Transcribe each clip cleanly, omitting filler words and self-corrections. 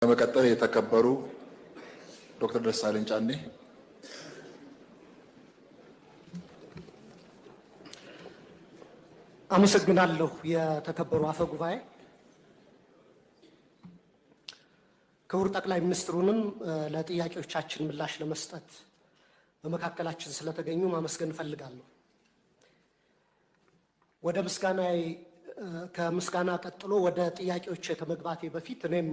በመቀጠል የተከበሩ ዶክተር ደሳለኝ ጫኔ። አመሰግናለሁ። የተከበሩ አፈ ጉባኤ፣ ክቡር ጠቅላይ ሚኒስትሩንም ለጥያቄዎቻችን ምላሽ ለመስጠት በመካከላችን ስለተገኙ ማመስገን እፈልጋለሁ። ወደ ከምስጋና ቀጥሎ ወደ ጥያቄዎች ከመግባቴ በፊት እኔም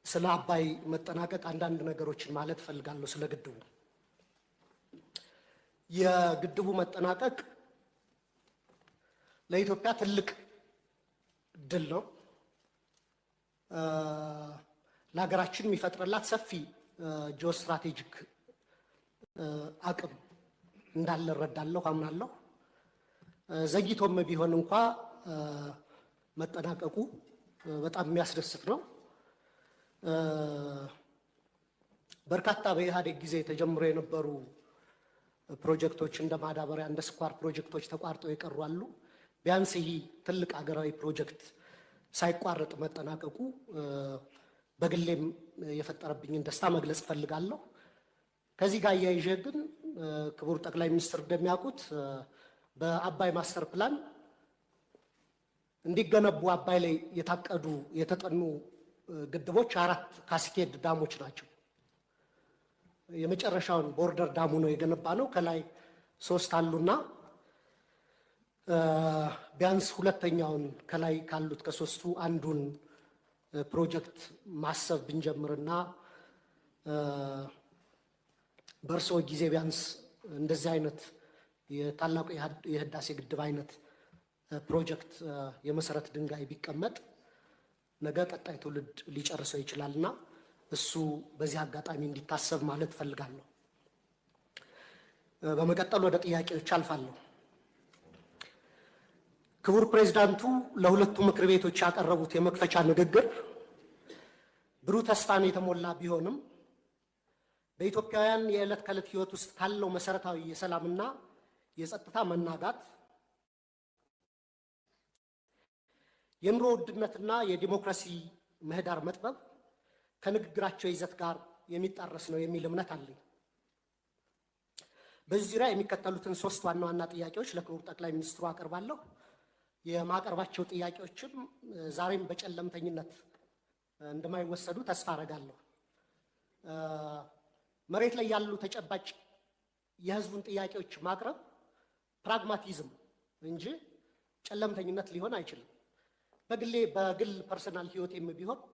ስለ አባይ መጠናቀቅ አንዳንድ ነገሮችን ማለት እፈልጋለሁ። ስለ ግድቡ የግድቡ መጠናቀቅ ለኢትዮጵያ ትልቅ ድል ነው። ለሀገራችን የሚፈጥርላት ሰፊ ጂኦስትራቴጂክ አቅም እንዳለ እረዳለሁ፣ አምናለሁ። ዘግይቶም ቢሆን እንኳ መጠናቀቁ በጣም የሚያስደስት ነው። በርካታ በኢህአዴግ ጊዜ ተጀምሮ የነበሩ ፕሮጀክቶች እንደ ማዳበሪያ፣ እንደ ስኳር ፕሮጀክቶች ተቋርጠው የቀሩ አሉ። ቢያንስ ይህ ትልቅ ሀገራዊ ፕሮጀክት ሳይቋረጥ መጠናቀቁ በግሌም የፈጠረብኝን ደስታ መግለጽ እፈልጋለሁ። ከዚህ ጋር አያይዤ ግን ክቡር ጠቅላይ ሚኒስትር እንደሚያውቁት በአባይ ማስተር ፕላን እንዲገነቡ አባይ ላይ የታቀዱ የተጠኑ ግድቦች 4 ካስኬድ ዳሞች ናቸው። የመጨረሻውን ቦርደር ዳሙ ነው የገነባ ነው። ከላይ 3 አሉና ቢያንስ ሁለተኛውን ከላይ ካሉት ከ3ቱ አንዱን ፕሮጀክት ማሰብ ብንጀምርና በእርስዎ ጊዜ ቢያንስ እንደዚህ አይነት የታላቁ የህዳሴ ግድብ አይነት ፕሮጀክት የመሰረት ድንጋይ ቢቀመጥ ነገ ቀጣይ ትውልድ ሊጨርሰው ይችላልና እሱ በዚህ አጋጣሚ እንዲታሰብ ማለት እፈልጋለሁ። በመቀጠል ወደ ጥያቄዎች አልፋለሁ። ክቡር ፕሬዝዳንቱ ለሁለቱ ምክር ቤቶች ያቀረቡት የመክፈቻ ንግግር ብሩህ ተስፋን የተሞላ ቢሆንም በኢትዮጵያውያን የዕለት ከዕለት ህይወት ውስጥ ካለው መሰረታዊ የሰላምና የጸጥታ መናጋት፣ የኑሮ ውድነትና የዲሞክራሲ ምህዳር መጥበብ ከንግግራቸው ይዘት ጋር የሚጣረስ ነው የሚል እምነት አለኝ። በዚህ ዙሪያ የሚከተሉትን 3 ዋና ዋና ጥያቄዎች ለክቡር ጠቅላይ ሚኒስትሩ አቀርባለሁ። የማቀርባቸው ጥያቄዎችም ዛሬም በጨለምተኝነት እንደማይወሰዱ ተስፋ አደርጋለሁ። መሬት ላይ ያሉ ተጨባጭ የህዝቡን ጥያቄዎች ማቅረብ ፕራግማቲዝም እንጂ ጨለምተኝነት ሊሆን አይችልም። በግል ፐርሰናል ህይወቴም ቢሆን